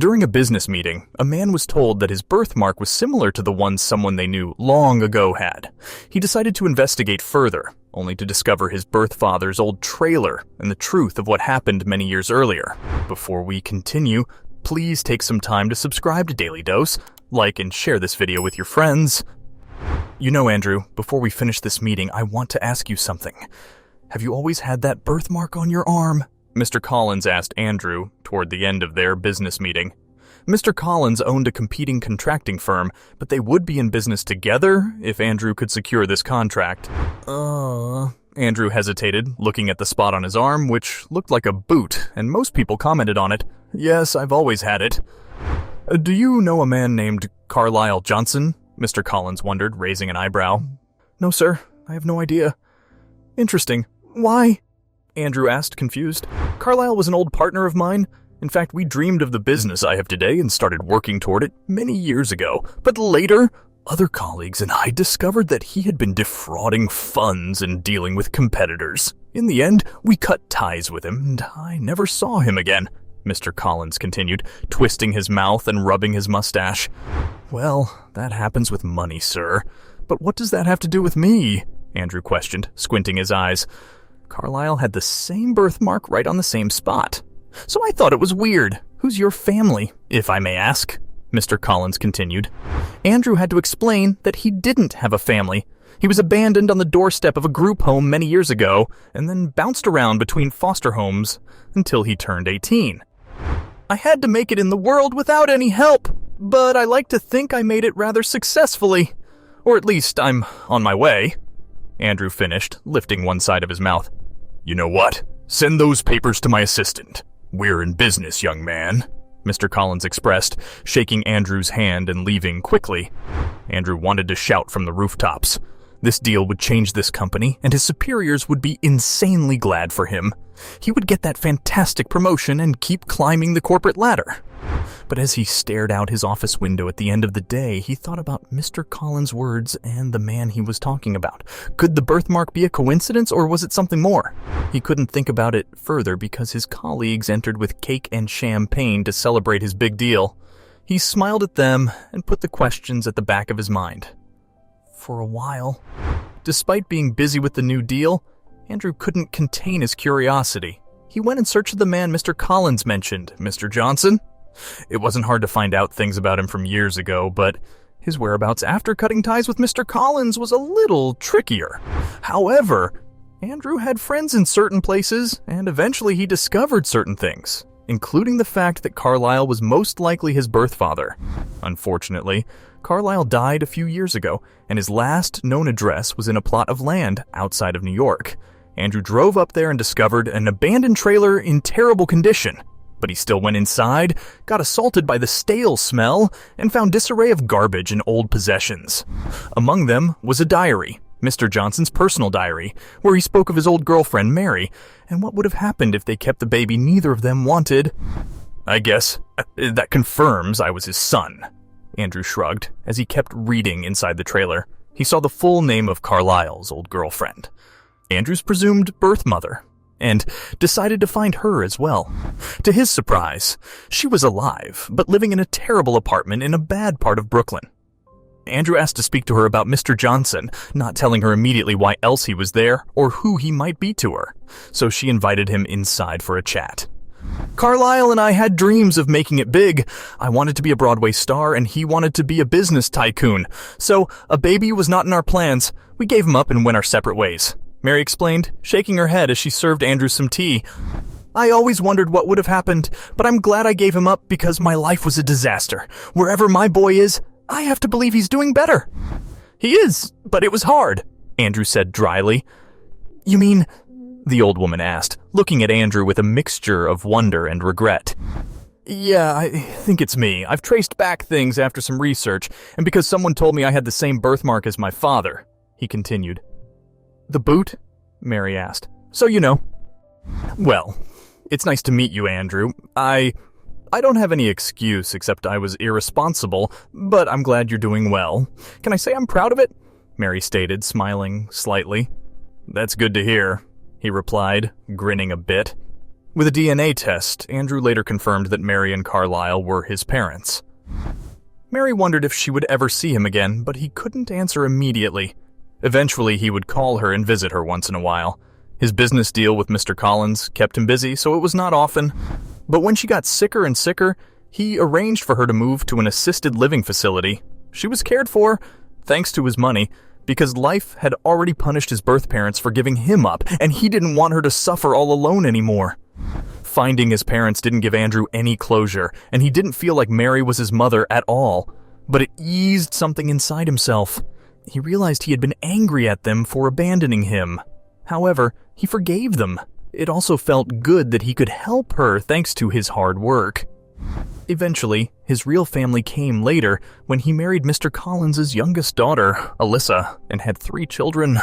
During a business meeting, a man was told that his birthmark was similar to the one someone they knew long ago had. He decided to investigate further, only to discover his birth father's old trailer and the truth of what happened many years earlier. Before we continue, please take some time to subscribe to Dailydose, like and share this video with your friends. You know, Andrew, before we finish this meeting, I want to ask you something. Have you always had that birthmark on your arm? Mr. Collins asked Andrew toward the end of their business meeting. Mr. Collins owned a competing contracting firm, but they would be in business together if Andrew could secure this contract. Andrew hesitated, looking at the spot on his arm, which looked like a boot, and most people commented on it. Yes, I've always had it. Do you know a man named Carlisle Johnson? Mr. Collins wondered, raising an eyebrow. No, sir. I have no idea. Interesting. Why? Andrew asked, confused. Carlisle was an old partner of mine. In fact, we dreamed of the business I have today and started working toward it many years ago. But later, other colleagues and I discovered that he had been defrauding funds and dealing with competitors. In the end, we cut ties with him, and I never saw him again, Mr. Collins continued, twisting his mouth and rubbing his mustache. Well, that happens with money, sir. But what does that have to do with me? Andrew questioned, squinting his eyes. Carlisle had the same birthmark right on the same spot. So I thought it was weird. Who's your family, if I may ask? Mr. Collins continued. Andrew had to explain that he didn't have a family. He was abandoned on the doorstep of a group home many years ago, and then bounced around between foster homes until he turned 18. I had to make it in the world without any help, but I like to think I made it rather successfully. Or at least I'm on my way. Andrew finished, lifting one side of his mouth. You know what? Send those papers to my assistant. We're in business, young man, Mr. Collins expressed, shaking Andrew's hand and leaving quickly. Andrew wanted to shout from the rooftops. This deal would change this company, and his superiors would be insanely glad for him. He would get that fantastic promotion and keep climbing the corporate ladder. But as he stared out his office window at the end of the day, he thought about Mr. Collins' words and the man he was talking about. Could the birthmark be a coincidence, or was it something more? He couldn't think about it further because his colleagues entered with cake and champagne to celebrate his big deal. He smiled at them and put the questions at the back of his mind. For a while, despite being busy with the new deal, Andrew couldn't contain his curiosity. He went in search of the man Mr. Collins mentioned, Mr. Johnson. It wasn't hard to find out things about him from years ago, but his whereabouts after cutting ties with Mr. Collins was a little trickier. However, Andrew had friends in certain places, and eventually he discovered certain things, including the fact that Carlisle was most likely his birth father. Unfortunately, Carlisle died a few years ago, and his last known address was in a plot of land outside of New York. Andrew drove up there and discovered an abandoned trailer in terrible condition. But he still went inside, got assaulted by the stale smell, and found disarray of garbage and old possessions. Among them was a diary, Mr. Johnson's personal diary, where he spoke of his old girlfriend, Mary, and what would have happened if they kept the baby neither of them wanted. I guess that confirms I was his son, Andrew shrugged, as he kept reading inside the trailer. He saw the full name of Carlisle's old girlfriend, Andrew's presumed birth mother, and decided to find her as well. To his surprise, she was alive, but living in a terrible apartment in a bad part of Brooklyn. Andrew asked to speak to her about Mr. Johnson, not telling her immediately why else he was there or who he might be to her, so she invited him inside for a chat. Carlisle and I had dreams of making it big. I wanted to be a Broadway star, and he wanted to be a business tycoon. So a baby was not in our plans. We gave him up and went our separate ways, Mary explained, shaking her head as she served Andrew some tea. I always wondered what would have happened, but I'm glad I gave him up because my life was a disaster. Wherever my boy is, I have to believe he's doing better. He is, but it was hard, Andrew said dryly. You mean? The old woman asked, looking at Andrew with a mixture of wonder and regret. Yeah, I think it's me. I've traced back things after some research, and because someone told me I had the same birthmark as my father, he continued. The boot? Mary asked. So you know. Well, it's nice to meet you, Andrew. I don't have any excuse except I was irresponsible, but I'm glad you're doing well. Can I say I'm proud of it? Mary stated, smiling slightly. That's good to hear, he replied, grinning a bit. With a DNA test, Andrew later confirmed that Mary and Carlisle were his parents. Mary wondered if she would ever see him again, but he couldn't answer immediately. Eventually, he would call her and visit her once in a while. His business deal with Mr. Collins kept him busy, so it was not often. But when she got sicker and sicker, he arranged for her to move to an assisted living facility. She was cared for, thanks to his money, because life had already punished his birth parents for giving him up, and he didn't want her to suffer all alone anymore. Finding his parents didn't give Andrew any closure, and he didn't feel like Mary was his mother at all. But it eased something inside himself. He realized he had been angry at them for abandoning him. However, he forgave them. It also felt good that he could help her thanks to his hard work. Eventually, his real family came later when he married Mr. Collins' youngest daughter, Alyssa, and had 3 children.